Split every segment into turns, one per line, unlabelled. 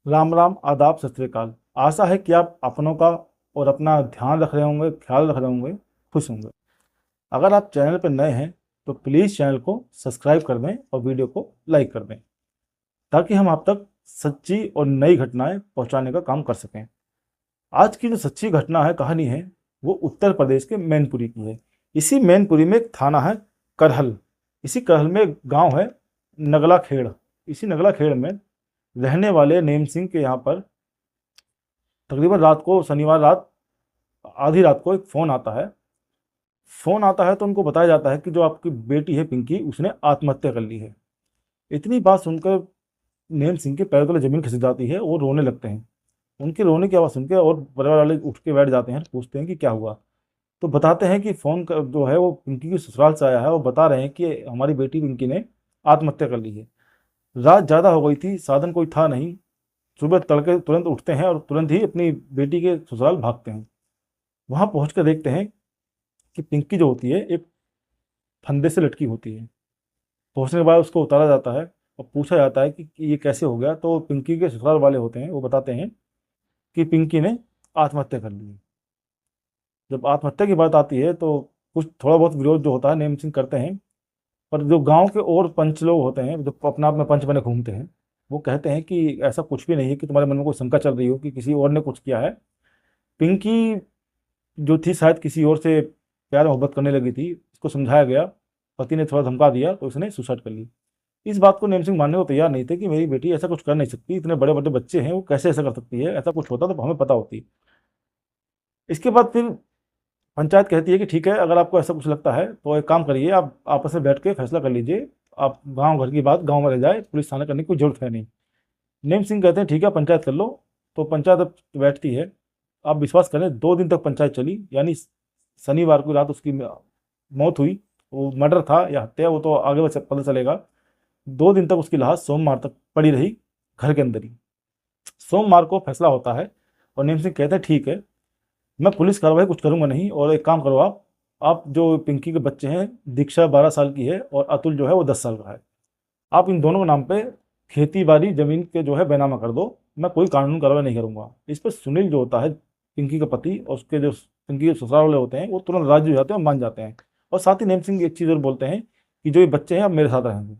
राम राम, आदाब, सत श्री अकाल। आशा है कि आप अपनों का और अपना ध्यान रख रहे होंगे, ख्याल रख रहे होंगे, खुश होंगे। अगर आप चैनल पर नए हैं तो प्लीज़ चैनल को सब्सक्राइब कर दें और वीडियो को लाइक कर दें, ताकि हम आप तक सच्ची और नई घटनाएं पहुंचाने का काम कर सकें। आज की जो सच्ची घटना है, कहानी है, वो उत्तर प्रदेश के मैनपुरी की है। इसी मैनपुरी में एक थाना है, करहल। इसी करहल में एक गांव है, नगला खेड़। इसी नगला खेड़ में रहने वाले नेम सिंह के यहाँ पर तकरीबन रात को, शनिवार रात, आधी रात को एक फ़ोन आता है। फ़ोन आता है तो उनको बताया जाता है कि जो आपकी बेटी है पिंकी, उसने आत्महत्या कर ली है। इतनी बात सुनकर नेम सिंह के पैरों तले ज़मीन खिसक जाती है, वो रोने लगते हैं। उनके रोने की आवाज़ सुन के और परिवार वाले उठ के बैठ जाते हैं, पूछते हैं कि क्या हुआ। तो बताते हैं कि फ़ोन का जो है वो पिंकी के ससुराल से आया है, और बता रहे हैं कि हमारी बेटी पिंकी ने आत्महत्या कर ली है। रात ज़्यादा हो गई थी, साधन कोई था नहीं। सुबह तड़के तुरंत उठते हैं और तुरंत ही अपनी बेटी के ससुराल भागते हैं। वहाँ पहुँच कर देखते हैं कि पिंकी जो होती है एक फंदे से लटकी होती है। पहुँचने के बाद उसको उतारा जाता है और पूछा जाता है कि ये कैसे हो गया। तो पिंकी के ससुराल वाले होते हैं, वो बताते हैं कि पिंकी ने आत्महत्या कर ली है। जब आत्महत्या की बात आती है तो कुछ थोड़ा बहुत विरोध जो होता है नेम सिंह करते हैं, पर जो गांव के और पंच लोग होते हैं, जो अपना आप में पंच बने घूमते हैं, वो कहते हैं कि ऐसा कुछ भी नहीं है कि तुम्हारे मन में कोई शंका चल रही हो कि किसी और ने कुछ किया है। पिंकी जो थी शायद किसी और से प्यार मोहब्बत करने लगी थी, इसको समझाया गया, पति ने थोड़ा धमका दिया तो इसने सुसाइड कर ली। इस बात को नेम सिंह मानने को तैयार नहीं थे कि मेरी बेटी ऐसा कुछ कर नहीं सकती, इतने बड़े बड़े बच्चे हैं, वो कैसे ऐसा कर सकती है, ऐसा कुछ होता तो हमें पता होती। इसके बाद फिर पंचायत कहती है कि ठीक है, अगर आपको ऐसा कुछ लगता है तो एक काम करिए, आप आपस में बैठ के फैसला कर लीजिए। आप गांव घर की बात गांव में रह जाए, पुलिस थाना करने की कोई जरूरत है नहीं। नेम सिंह कहते हैं ठीक है, पंचायत कर लो। तो पंचायत अब बैठती है। आप विश्वास करें, 2 दिन तक पंचायत चली, यानी शनिवार को रात उसकी मौत हुई। वो मर्डर था या हत्या, वो तो आगे पता चलेगा। 2 दिन तक उसकी लाश सोमवार तक पड़ी रही, घर के अंदर ही। सोमवार को फैसला होता है और नेम सिंह कहते हैं ठीक है, मैं पुलिस कार्रवाई कुछ करूंगा नहीं, और एक काम करो, आप जो पिंकी के बच्चे हैं, दीक्षा 12 साल की है और अतुल जो है वो 10 साल का है, आप इन दोनों के नाम पे खेती बाड़ी जमीन के जो है बैनामा कर दो। मैं कोई कानूनी कार्रवाई नहीं करूंगा। इस पर सुनील जो होता है पिंकी का पति, और उसके जो पिंकी के ससुराल वाले होते हैं, वो तुरंत राजी हो जाते हैं और मान जाते हैं। और साथ ही नेम सिंह एक चीज़ और बोलते हैं कि जो ये बच्चे हैं अब मेरे साथ रहेंगे।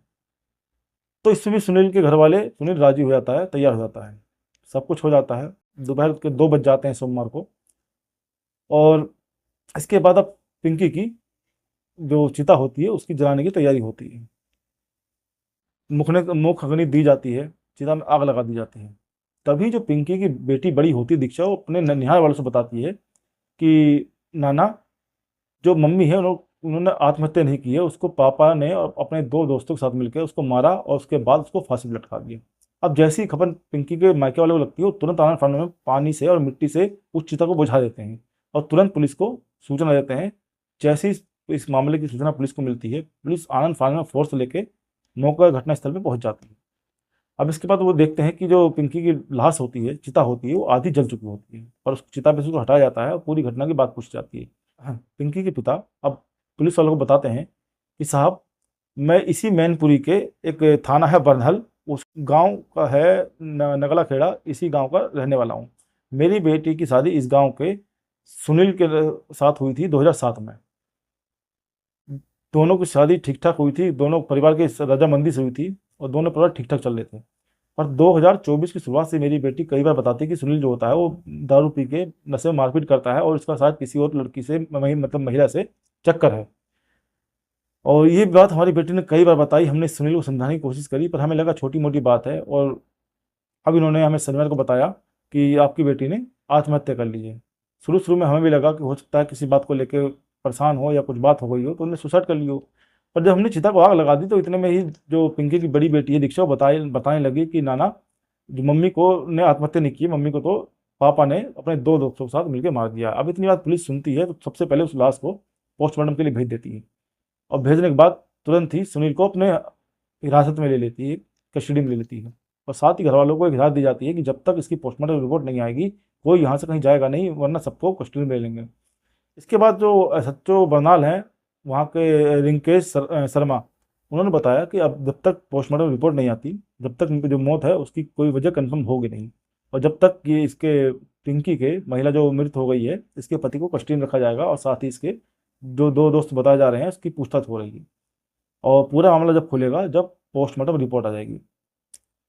तो इससे भी सुनील के घर वाले, सुनील राजी हो जाता है, तैयार हो जाता है, सब कुछ हो जाता है। दोपहर के 2 बज जाते हैं सोमवार को। और इसके बाद अब पिंकी की जो चिता होती है उसकी जलाने की तैयारी होती है। मुख अग्नि दी जाती है, चिता में आग लगा दी जाती है। तभी जो पिंकी की बेटी बड़ी होती है दीक्षा, वो अपने ननिहाल वालों से बताती है कि नाना, जो मम्मी है उन्होंने आत्महत्या नहीं की है, उसको पापा ने और अपने 2 दोस्तों के साथ मिलकर उसको मारा और उसके बाद उसको फांसी पर लटका दिया। अब जैसी ही खबर पिंकी के मायके वाले को लगती है, वो तुरंत आनंद फानन में पानी से और मिट्टी से उस चिता को बुझा देते हैं और तुरंत पुलिस को सूचना देते हैं। जैसे ही इस मामले की सूचना पुलिस को मिलती है, पुलिस आनंद फानन में फोर्स लेके मौका घटनास्थल पे पहुंच जाती है। अब इसके बाद वो देखते हैं कि जो पिंकी की लाश होती है, चिता होती है, वो आधी जल चुकी होती है और उस चिता पे से उसको हटाया जाता है और पूरी घटना की बात पूछी जाती है। हाँ, पिंकी के पिता अब पुलिस वालों को बताते हैं कि साहब, मैं इसी मैनपुरी के, एक थाना है बरनहल, उस गांव का है नगला खेड़ा, इसी गांव का रहने वाला हूँ। मेरी बेटी की शादी इस गांव के सुनील के साथ हुई थी 2007 में। दोनों की शादी ठीक ठाक हुई थी, दोनों परिवार की रजामंदी से हुई थी और दोनों परिवार ठीक ठाक चल रहे थे। पर 2024 की शुरुआत से मेरी बेटी कई बार बताती है कि सुनील जो होता है वो दारू पी के नशे में मारपीट करता है और इसका शायद किसी और लड़की से, मतलब महिला से चक्कर है। और ये बात हमारी बेटी ने कई बार बताई, हमने सुनील को समझाने की कोशिश करी, पर हमें लगा छोटी मोटी बात है। और अब इन्होंने हमें शनिवार को बताया कि आपकी बेटी ने आत्महत्या कर ली है। शुरू शुरू में हमें भी लगा कि हो सकता है किसी बात को लेकर परेशान हो या कुछ बात हो गई हो तो उन्होंने सुसाइड कर ली हो। पर जब हमने चिता को आग लगा दी तो इतने में ही जो पिंकी की बड़ी बेटी है दीक्षा, वो बताने लगी कि नाना, जो मम्मी को ने आत्महत्या नहीं की, मम्मी को तो पापा ने अपने 2 दोस्तों के साथ मिलकर मार दिया। अब इतनी बात पुलिस सुनती है तो सबसे पहले उस लाश को पोस्टमार्टम के लिए भेज देती है, और भेजने के बाद तुरंत ही सुनील को अपने हिरासत में ले लेती है, कस्टडी में ले लेती है। और साथ ही घर वालों को एक हिदायत दी जाती है कि जब तक इसकी पोस्टमार्टम रिपोर्ट नहीं आएगी, कोई यहाँ से कहीं जाएगा नहीं, वरना सबको कस्टडी में ले लेंगे। इसके बाद जो सच्चो बरनाल हैं, वहाँ के रिंकेश शर्मा, उन्होंने बताया कि अब जब तक पोस्टमार्टम रिपोर्ट नहीं आती, जब तक इनकी जो मौत है उसकी कोई वजह कंफर्म होगी नहीं, और जब तक ये इसके पिंकी के महिला जो मृत हो गई है इसके पति को कस्टडी में रखा जाएगा, और साथ ही इसके जो दो दोस्त बताए जा रहे हैं उसकी पूछताछ हो रही है। और पूरा मामला जब खुलेगा जब पोस्टमार्टम रिपोर्ट आ जाएगी,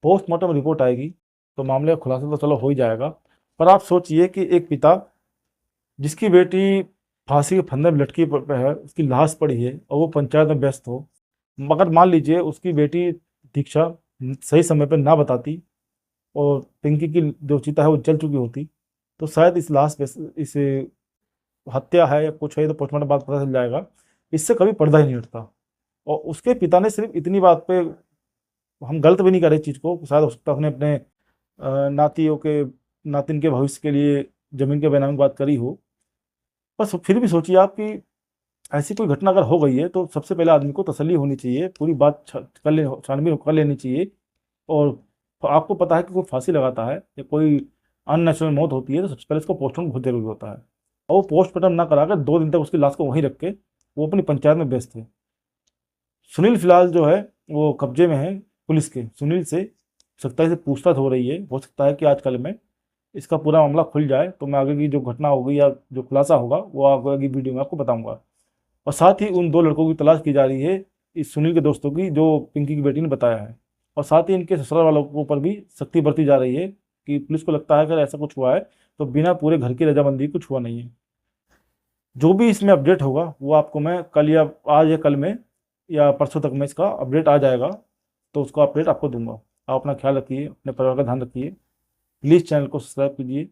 पोस्टमार्टम रिपोर्ट आएगी तो मामले का खुलासा तो चलो हो ही जाएगा। पर आप सोचिए कि एक पिता जिसकी बेटी फांसी के फंदे में लटकी है, उसकी लाश पड़ी है और वो पंचायत में व्यस्त हो, मगर मान लीजिए उसकी बेटी दीक्षा सही समय पर ना बताती और पिंकी की जो चिता है वो जल चुकी होती, तो शायद इस लाश पे इस हत्या है या कुछ है तो पोस्टमार्टम बाद पता चल जाएगा, इससे कभी पर्दा ही नहीं उठता। और उसके पिता ने सिर्फ इतनी बात पे, हम गलत भी नहीं कर रहे चीज़ को, शायद हो सकता है उसने अपने नातियों के नातिन के भविष्य के लिए जमीन के बेनामी की बात करी हो। बस फिर भी सोचिए आप कि ऐसी कोई घटना अगर हो गई है तो सबसे पहले आदमी को तसल्ली होनी चाहिए, पूरी बात छानबीन कर लेनी चाहिए। और आपको पता है कि कोई फांसी लगाता है या कोई अननेचुरल मौत होती है तो सबसे पहले इसको पोस्टमार्टम बहुत जरूरी होता है, और वो पोस्टमार्टम ना कराकर 2 दिन तक उसकी लाश को वहीं रख के वो अपनी पंचायत में व्यस्त थे। सुनील फिलहाल जो है वो कब्जे में है पुलिस के। सुनील से सकता है से पूछताछ हो रही है, हो सकता है कि आजकल में इसका पूरा मामला खुल जाए तो मैं आगे की जो घटना होगी या जो खुलासा होगा वो आगे वीडियो में आपको बताऊंगा। और साथ ही उन 2 लड़कों की तलाश की जा रही है, इस सुनील के दोस्तों की, जो पिंकी की बेटी ने बताया है। और साथ ही इनके ससुराल वालों के ऊपर भी सख्ती बरती जा रही है कि पुलिस को लगता है अगर ऐसा कुछ हुआ है तो बिना पूरे घर की रजामंदी कुछ हुआ नहीं है। जो भी इसमें अपडेट होगा वो आपको मैं कल या आज या कल में या परसों तक में इसका अपडेट आ जाएगा, तो उसका अपडेट आपको दूंगा। आप अपना ख्याल रखिए, अपने परिवार का ध्यान रखिए, प्लीज़ चैनल को सब्सक्राइब कीजिए।